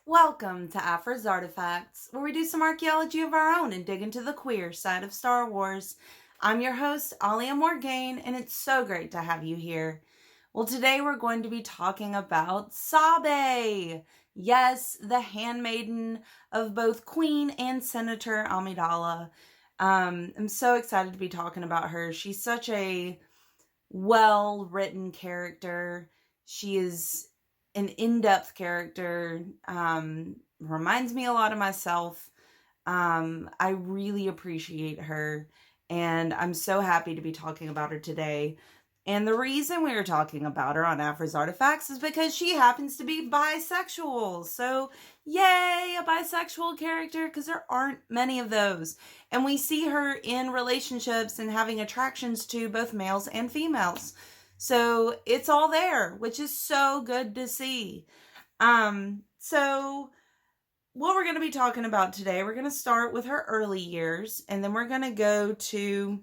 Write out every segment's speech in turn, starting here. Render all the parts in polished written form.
Welcome to Afra's Artifacts, where we do some archaeology of our own and dig into the queer side of Star Wars. I'm your host, Alia Morgaine, and it's so great to have you here. Well, today we're going to be talking about Sabé. Yes, the handmaiden of both Queen and Senator Amidala. I'm so excited to be talking about her. She's such a well-written character. She is an in-depth character. Reminds me a lot of myself. I really appreciate her, and I'm so happy to be talking about her today. And the reason we are talking about her on Afra's Artifacts is because she happens to be bisexual. So, yay, a bisexual character, because there aren't many of those. And we see her in relationships and having attractions to both males and females. So, it's all there, which is so good to see. So what we're going to be talking about today, we're going to start with her early years, and then we're going to go to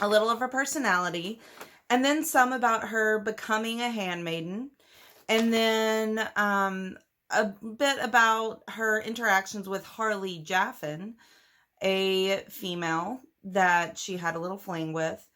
a little of her personality, and then some about her becoming a handmaiden, and then a bit about her interactions with Harley Jaffin, a female that she had a little fling with,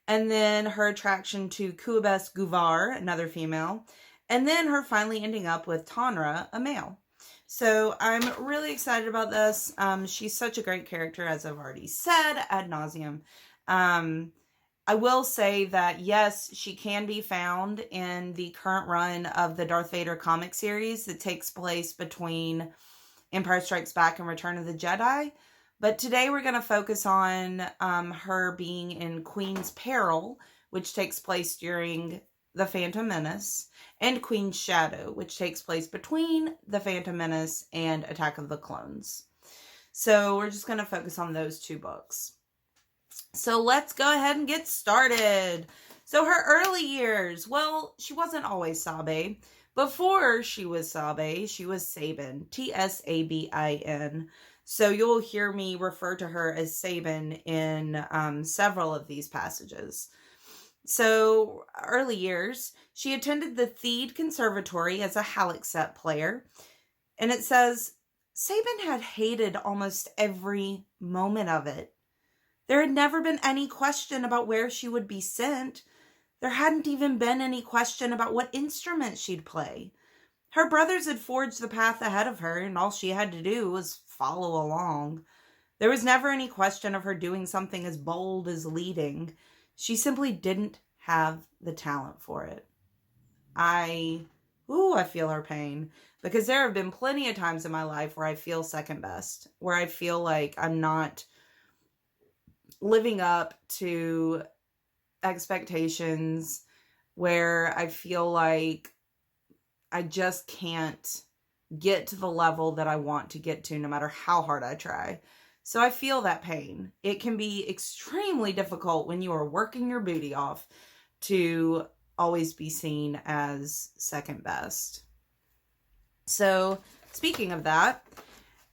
and then her attraction to Kuabes Guvar, another female, and then her finally ending up with Tanra, a male. So I'm really excited about this. She's such a great character, as I've already said ad nauseum. I will say that, yes, she can be found in the current run of the Darth Vader comic series that takes place between Empire Strikes Back and Return of the Jedi. But today we're going to focus on her being in Queen's Peril, which takes place during The Phantom Menace, and Queen's Shadow, which takes place between The Phantom Menace and Attack of the Clones. So we're just going to focus on those two books. So let's go ahead and get started. So her early years, well, she wasn't always Sabé. Before she was Sabé, she was Sabin, Tsabin. So you'll hear me refer to her as Sabin in several of these passages. So early years, she attended the Theed Conservatory as a Halixet player. And it says, Sabin had hated almost every moment of it. There had never been any question about where she would be sent. There hadn't even been any question about what instrument she'd play. Her brothers had forged the path ahead of her, and all she had to do was follow along. There was never any question of her doing something as bold as leading. She simply didn't have the talent for it. I feel her pain, because there have been plenty of times in my life where I feel second best, where I feel like I'm not living up to expectations, where I feel like I just can't get to the level that I want to get to no matter how hard I try. So I feel that pain. It can be extremely difficult when you are working your booty off to always be seen as second best. So speaking of that,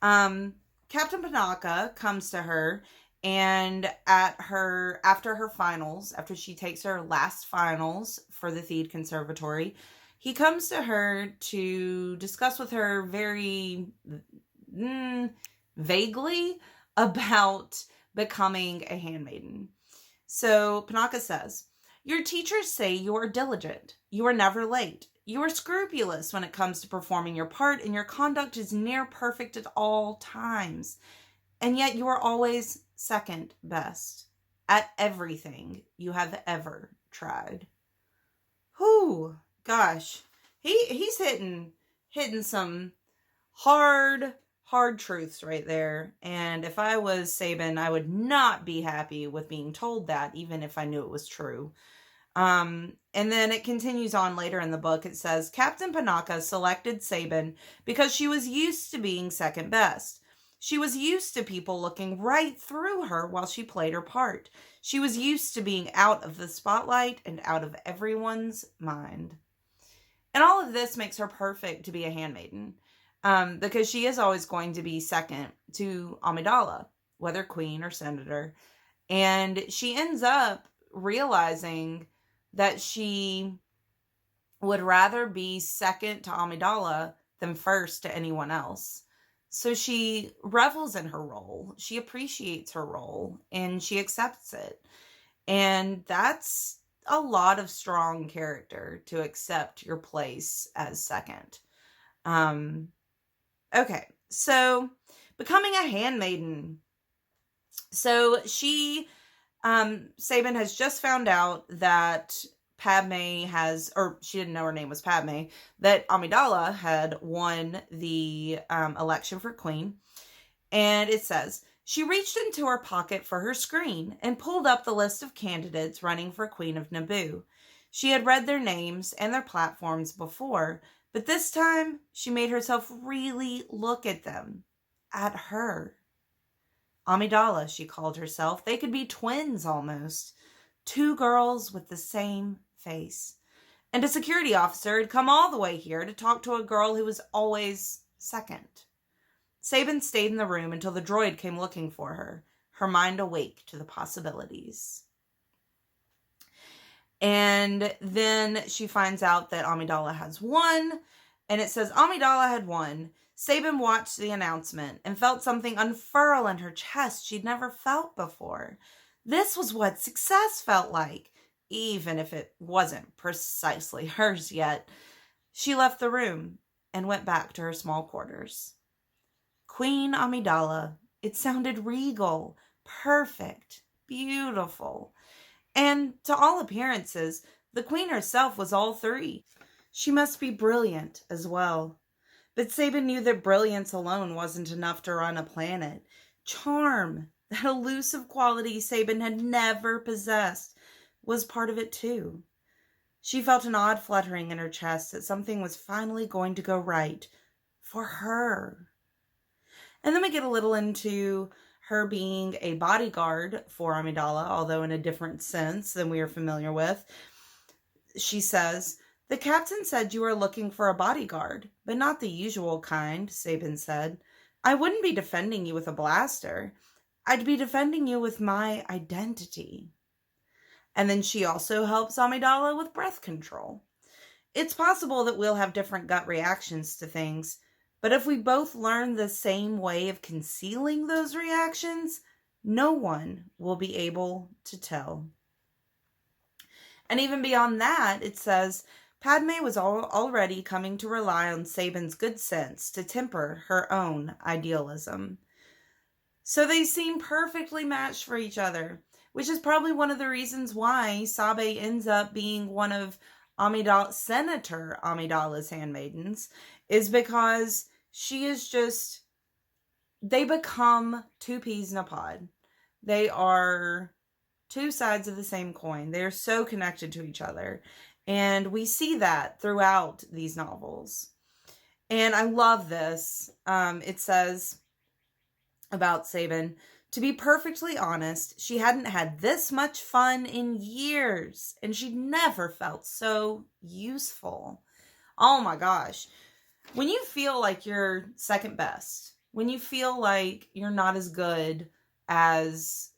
Captain Panaka comes to her, and after her finals, after she takes her last finals for the Theed Conservatory, he comes to her to discuss with her very vaguely about becoming a handmaiden. So Panaka says, your teachers say you are diligent. You are never late. You are scrupulous when it comes to performing your part, and your conduct is near perfect at all times. And yet you are always second best at everything you have ever tried. Whew, gosh. He's hitting some hard truths right there. And if I was Sabin, I would not be happy with being told that, even if I knew it was true. And then it continues on later in the book. It says, Captain Panaka selected Sabin because she was used to being second best. She was used to people looking right through her while she played her part. She was used to being out of the spotlight and out of everyone's mind. And all of this makes her perfect to be a handmaiden, because she is always going to be second to Amidala, whether queen or senator. And she ends up realizing that she would rather be second to Amidala them first to anyone else. So she revels in her role. She appreciates her role and she accepts it. And that's a lot of strong character to accept your place as second. Okay, so becoming a handmaiden. So she, Sabin has just found out that Padme has, or she didn't know her name was Padme, that Amidala had won the election for queen. And it says, she reached into her pocket for her screen and pulled up the list of candidates running for Queen of Naboo. She had read their names and their platforms before, but this time she made herself really look at them. At her. Amidala, she called herself. They could be twins almost. Two girls with the same face. And a security officer had come all the way here to talk to a girl who was always second. Sabin stayed in the room until the droid came looking for her, her mind awake to the possibilities. And then she finds out that Amidala has won, and it says Amidala had won. Sabin watched the announcement and felt something unfurl in her chest she'd never felt before. This was what success felt like, even if it wasn't precisely hers yet. She left the room and went back to her small quarters. Queen Amidala. It sounded regal, perfect, beautiful. And to all appearances, the queen herself was all three. She must be brilliant as well. But Sabin knew that brilliance alone wasn't enough to run a planet. Charm, that elusive quality Sabin had never possessed, was part of it too. She felt an odd fluttering in her chest that something was finally going to go right for her. And then we get a little into her being a bodyguard for Amidala, although in a different sense than we are familiar with. She says, "The captain said you were looking for a bodyguard, but not the usual kind," Sabin said. "I wouldn't be defending you with a blaster. I'd be defending you with my identity." And then she also helps Amidala with breath control. It's possible that we'll have different gut reactions to things, but if we both learn the same way of concealing those reactions, no one will be able to tell. And even beyond that, it says, Padme was already coming to rely on Sabin's good sense to temper her own idealism. So they seem perfectly matched for each other, which is probably one of the reasons why Sabé ends up being one of Senator Amidala's handmaidens, is because she is just, they become two peas in a pod. They are two sides of the same coin. They are so connected to each other. And we see that throughout these novels. And I love this. It says about Sabin, to be perfectly honest, she hadn't had this much fun in years. And she'd never felt so useful. Oh my gosh. When you feel like you're second best, when you feel like you're not as good as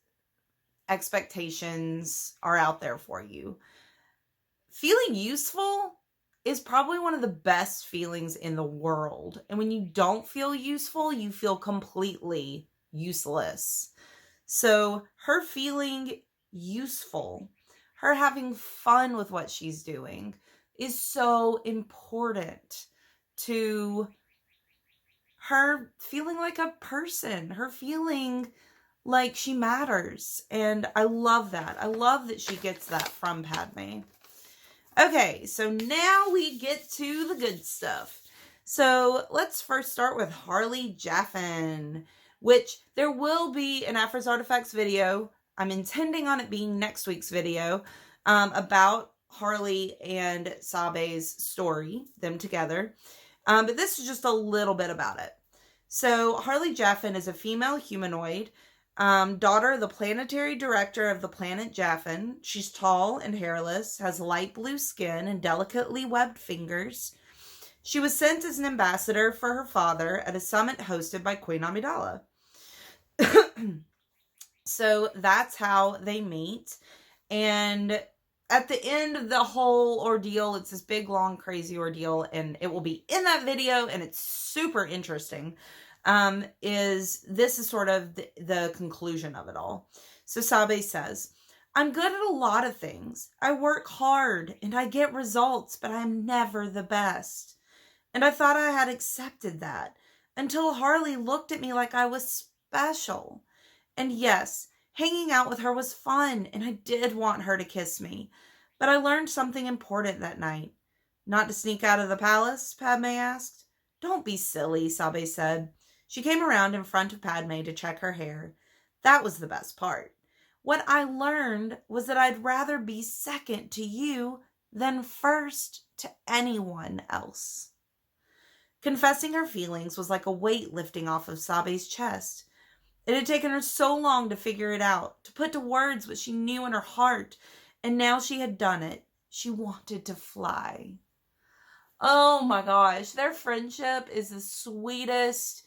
expectations are out there for you, feeling useful is probably one of the best feelings in the world. And when you don't feel useful, you feel completely useless. So her feeling useful, her having fun with what she's doing, is so important to her feeling like a person, her feeling like she matters. And I love that. I love that she gets that from Padme. Okay, so now we get to the good stuff. So let's first start with Harley Jaffin, which there will be an Aphra's Artifacts video. I'm intending on it being next week's video about Harley and Sabé's story, them together. But this is just a little bit about it. So Harley Jaffin is a female humanoid, daughter of the planetary director of the planet Jaffin. She's tall and hairless, has light blue skin and delicately webbed fingers. She was sent as an ambassador for her father at a summit hosted by Queen Amidala. So that's how they meet. And at the end of the whole ordeal, it's this big, long, crazy ordeal, and it will be in that video, and it's super interesting, this is sort of the conclusion of it all. So Sabé says, I'm good at a lot of things. I work hard, and I get results, but I'm never the best. And I thought I had accepted that, until Harley looked at me like I was special. And yes, hanging out with her was fun, and I did want her to kiss me. But I learned something important that night. Not to sneak out of the palace, Padme asked. Don't be silly, Sabé said. She came around in front of Padme to check her hair. That was the best part. What I learned was that I'd rather be second to you than first to anyone else. Confessing her feelings was like a weight lifting off of Sabé's chest. It had taken her so long to figure it out, to put to words what she knew in her heart, and now she had done it. She wanted to fly. Oh my gosh, their friendship is the sweetest,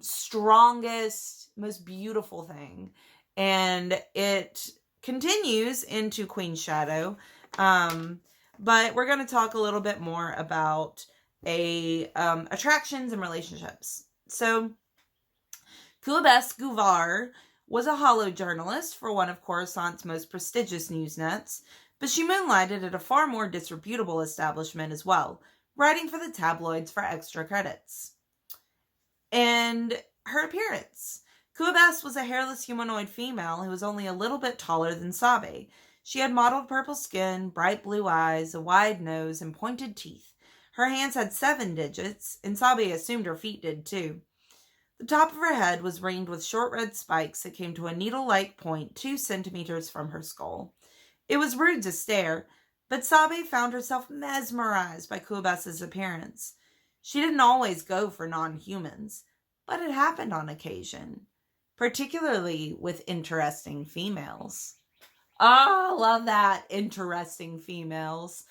strongest, most beautiful thing. And it continues into Queen's Shadow. But we're going to talk a little bit more about attractions and relationships. So, Couabès Gouvar was a hollow journalist for one of Coruscant's most prestigious news nets, but she moonlighted at a far more disreputable establishment as well, writing for the tabloids for extra credits. And her appearance. Couabès was a hairless humanoid female who was only a little bit taller than Sabé. She had mottled purple skin, bright blue eyes, a wide nose, and pointed teeth. Her hands had 7 digits, and Sabé assumed her feet did too. The top of her head was ringed with short red spikes that came to a needle-like point 2 centimeters from her skull. It was rude to stare, but Sabé found herself mesmerized by Couabès's appearance. She didn't always go for non-humans, but it happened on occasion, particularly with interesting females. Oh, love that, interesting females.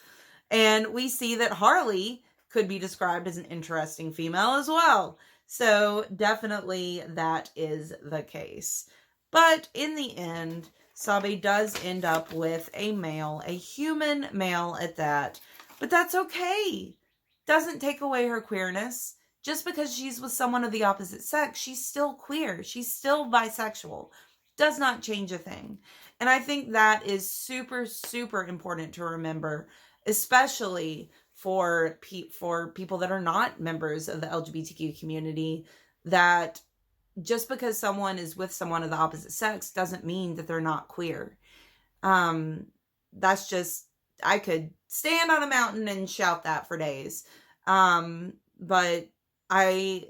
And we see that Harley could be described as an interesting female as well. So definitely that is the case. But in the end, Sabé does end up with a male, a human male at that. But that's okay. Doesn't take away her queerness. Just because she's with someone of the opposite sex, she's still queer. She's still bisexual. Does not change a thing. And I think that is super, super important to remember, especially for people that are not members of the LGBTQ community, that just because someone is with someone of the opposite sex doesn't mean that they're not queer. That's just, I could stand on a mountain and shout that for days. But I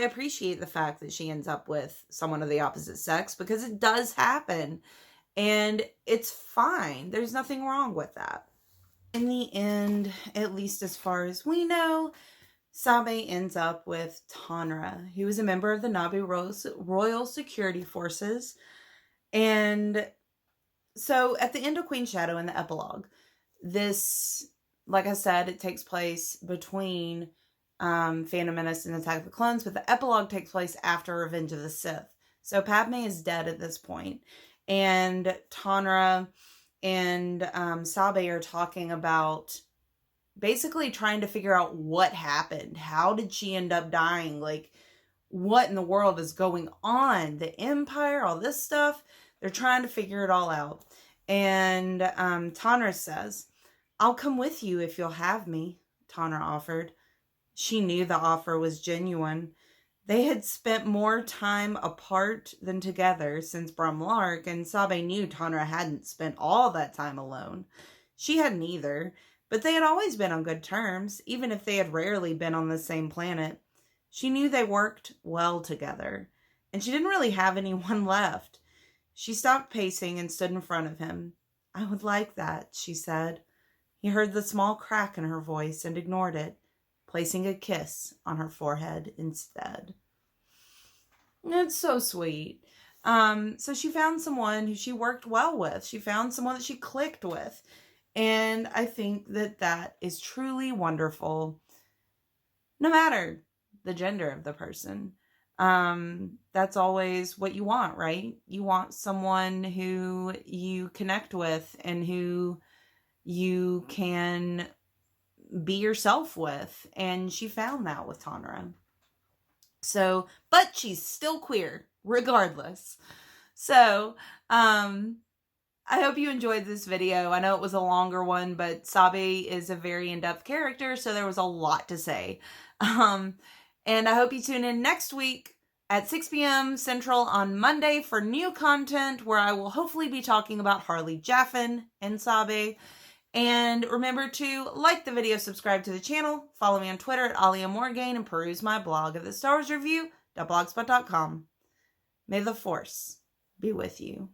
appreciate the fact that she ends up with someone of the opposite sex, because it does happen and it's fine. There's nothing wrong with that. In the end, at least as far as we know, Sabé ends up with Tonra, who is a member of the Na'vi Royal Security Forces. And so at the end of Queen's Shadow, in the epilogue, this, like I said, it takes place between Phantom Menace and Attack of the Clones, but the epilogue takes place after Revenge of the Sith. So Padme is dead at this point, and Tonra and Sabé are talking about basically trying to figure out what happened. How did she end up dying? Like, what in the world is going on? The Empire, all this stuff. They're trying to figure it all out. And Tonra says, I'll come with you if you'll have me, Tonra offered. She knew the offer was genuine. They had spent more time apart than together since Brumlark, and Sabé knew Tonra hadn't spent all that time alone. She hadn't either, but they had always been on good terms, even if they had rarely been on the same planet. She knew they worked well together, and she didn't really have anyone left. She stopped pacing and stood in front of him. I would like that, she said. He heard the small crack in her voice and ignored it, placing a kiss on her forehead instead. It's so sweet. So she found someone who she worked well with. She found someone that she clicked with. And I think that that is truly wonderful, no matter the gender of the person. That's always what you want, right? You want someone who you connect with and who you can be yourself with. And she found that with Tanra. So, but she's still queer, regardless. So, I hope you enjoyed this video. I know it was a longer one, but Sabé is a very in-depth character, so there was a lot to say. And I hope you tune in next week at 6 p.m. Central on Monday for new content where I will hopefully be talking about Harley Jaffin and Sabé. And remember to like the video, subscribe to the channel, follow me on Twitter at Alia Morgaine, and peruse my blog at thestarsreview.blogspot.com. May the Force be with you.